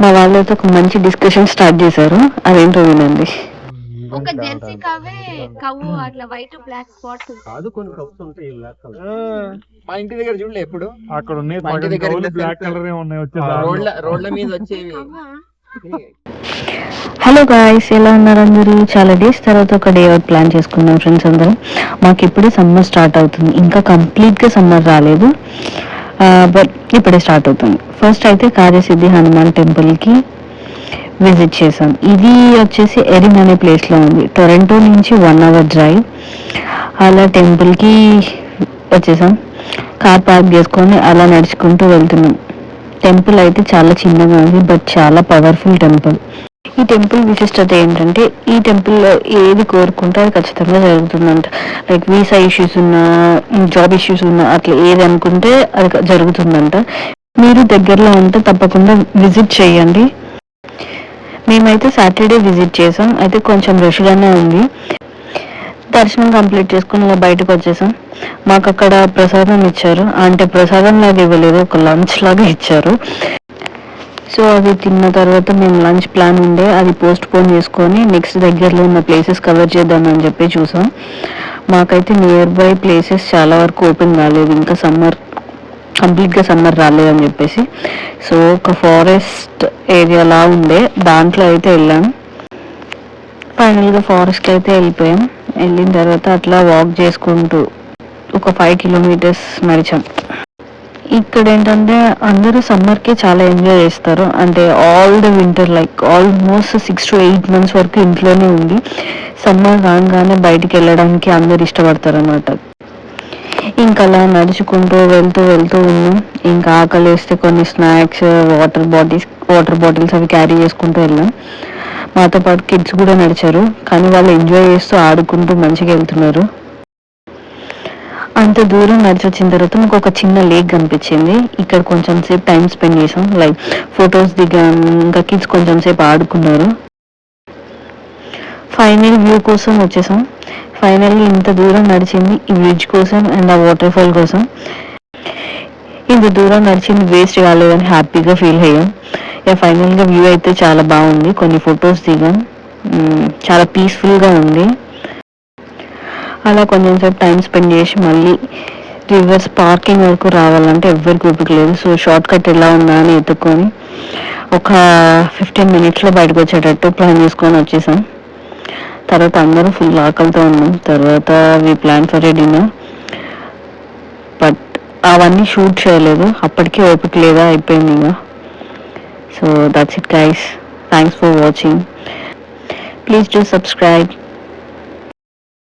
మా వాళ్ళైతే ఒక మంచి డిస్కషన్ స్టార్ట్ చేశారు, అదేంటో వినండి. ఒక జెర్సీ కవ్వే కవ్వు అట్లా వైట్ బ్లాక్ స్పాట్స్ కాదు కొన్ని కప్స్ ఉంటాయి బ్లాక్ కలర్. మా ఇంటి దగ్గర చూడలే ఎప్పుడు అక్కడ ఉన్నాయి మా ఇంటి దగ్గర బ్లాక్ కలర్ ఉన్నాయి రోడ్ల మీద వచ్చేవి. హలో గాయ్స్, ఎలా ఉన్నారు అందరూ? చాలా డేస్ తర్వాత ఒక డే అవుట్ ప్లాన్ చేసుకున్నాం ఫ్రెండ్స్ అందరం. మాకు ఇప్పుడే సమ్మర్ స్టార్ట్ అవుతుంది, ఇంకా కంప్లీట్గా సమ్మర్ రాలేదు, బట్ ఇప్పుడే స్టార్ట్ అవుతుంది. ఫస్ట్ అయితే కార్యసిద్ధి హనుమాన్ టెంపుల్కి విజిట్ చేసాం. ఇది వచ్చేసి ఎరిన్ అనే ప్లేస్లో ఉంది. టొరంటో నుంచి 1 అవర్ డ్రైవ్. అలా టెంపుల్కి వచ్చేసాం. కార్ పార్క్ చేసుకొని అలా నడుచుకుంటూ వెళ్తున్నాం. టెంపుల్ అయితే చాలా చిన్నగా ఉంది, బట్ చాలా పవర్ఫుల్ టెంపుల్. ఈ టెంపుల్ విశిష్టత ఏంటంటే, ఈ టెంపుల్లో ఏది కోరుకుంటే అది ఖచ్చితంగా జరుగుతుందంట. లైక్ వీసా ఇష్యూస్ ఉన్నా, జాబ్ ఇష్యూస్ ఉన్నా, అట్లా ఏది అనుకుంటే అది జరుగుతుందంట. మీరు దగ్గరలో ఉంటే తప్పకుండా విజిట్ చేయండి. మేమైతే సాటర్డే విజిట్ చేసాం. అయితే కొంచెం రష్గానే ఉంది. దర్శనం కంప్లీట్ చేసుకుని ఇలా బయటకు వచ్చేసాం. మాకు అక్కడ ప్రసాదం ఇచ్చారు, అంటే ప్రసాదం లాగా ఇవ్వలేదు, ఒక లంచ్ లాగా ఇచ్చారు. సో అది తిన్న తర్వాత మేము లంచ్ ప్లాన్ ఉండే, అది పోస్ట్ పోన్ చేసుకొని నెక్స్ట్ దగ్గరలో ఉన్న ప్లేసెస్ కవర్ చేద్దామని చెప్పి చూసాం. మాకైతే నియర్ బై ప్లేసెస్ చాలా వరకు ఓపెన్ కాలేదు, ఇంకా కంప్లీట్గా సమ్మర్ రాలేదని చెప్పేసి. సో ఒక ఫారెస్ట్ ఏరియాలా ఉండే దాంట్లో అయితే వెళ్ళాం. ఫైనల్గా ఫారెస్ట్కి అయితే వెళ్ళిపోయాం. వెళ్ళిన తర్వాత అట్లా వాక్ చేసుకుంటూ ఒక 5 కిలోమీటర్స్ నడిచాం. ఇక్కడ ఏంటంటే అందరూ సమ్మర్కి చాలా ఎంజాయ్ చేస్తారు. అంటే all the winter, like almost 6 to 8 months వరకు ఇంట్లోనే ఉండి సమ్మర్ రాగానే బయటికి వెళ్ళడానికి అందరు ఇష్టపడతారు అన్నమాట. ఇంకా అలా నడుచుకుంటూ వెళ్తూ ఉన్నాం. ఇంకా ఆకలి వేస్తే కొన్ని స్నాక్స్, వాటర్ బాటిల్స్ అవి క్యారీ చేసుకుంటూ వెళ్ళాం. మాతో పాటు కిడ్స్ కూడా నడిచారు, కానీ వాళ్ళు ఎంజాయ్ చేస్తూ ఆడుకుంటూ మంచిగా వెళ్తున్నారు. అంత దూరం నడిచి వచ్చిన తర్వాత మాకు ఒక చిన్న లేక్ కనిపించింది. ఇక్కడ కొంచెం సేపు టైం స్పెండ్ చేసాం, లైక్ ఫొటోస్ దిగాం. ఇంకా కిడ్స్ కొంచెం సేపు ఆడుకున్నారు. ఫైనల్ వ్యూ కోసం వచ్చేసాం. ఫైనల్లీ ఇంత దూరం నడిచింది ఈ బ్రిడ్జ్ కోసం అండ్ ఆ వాటర్ ఫాల్ కోసం. ఇంత దూరం నడిచింది వేస్ట్ కాలేదని హ్యాపీగా ఫీల్ అయ్యాం. ఫైనల్గా వ్యూ అయితే చాలా బాగుంది. కొన్ని ఫొటోస్ దిగాం, చాలా పీస్ఫుల్గా ఉంది. అలా కొంచెం సేపు టైం స్పెండ్ చేసి మళ్ళీ రివర్స్ పార్కింగ్ వరకు రావాలంటే ఎవ్వరికి ఓపిక లేదు. సో షార్ట్ కట్ ఎలా ఉందా అని ఎత్తుక్కొని ఒక 15 minutesలో బయటకు వచ్చేటట్టు ప్లాన్ చేసుకొని వచ్చేసాం. తర్వాత అందరూ ఫుల్ ఆకలితో ఉన్నాం. తర్వాత we plan for a dinner, but అవన్నీ షూట్ చేయలేదు, అప్పటికే ఓపిక లేదా అయిపోయింది ఇంకా. So that's it guys, thanks for watching. Please do subscribe.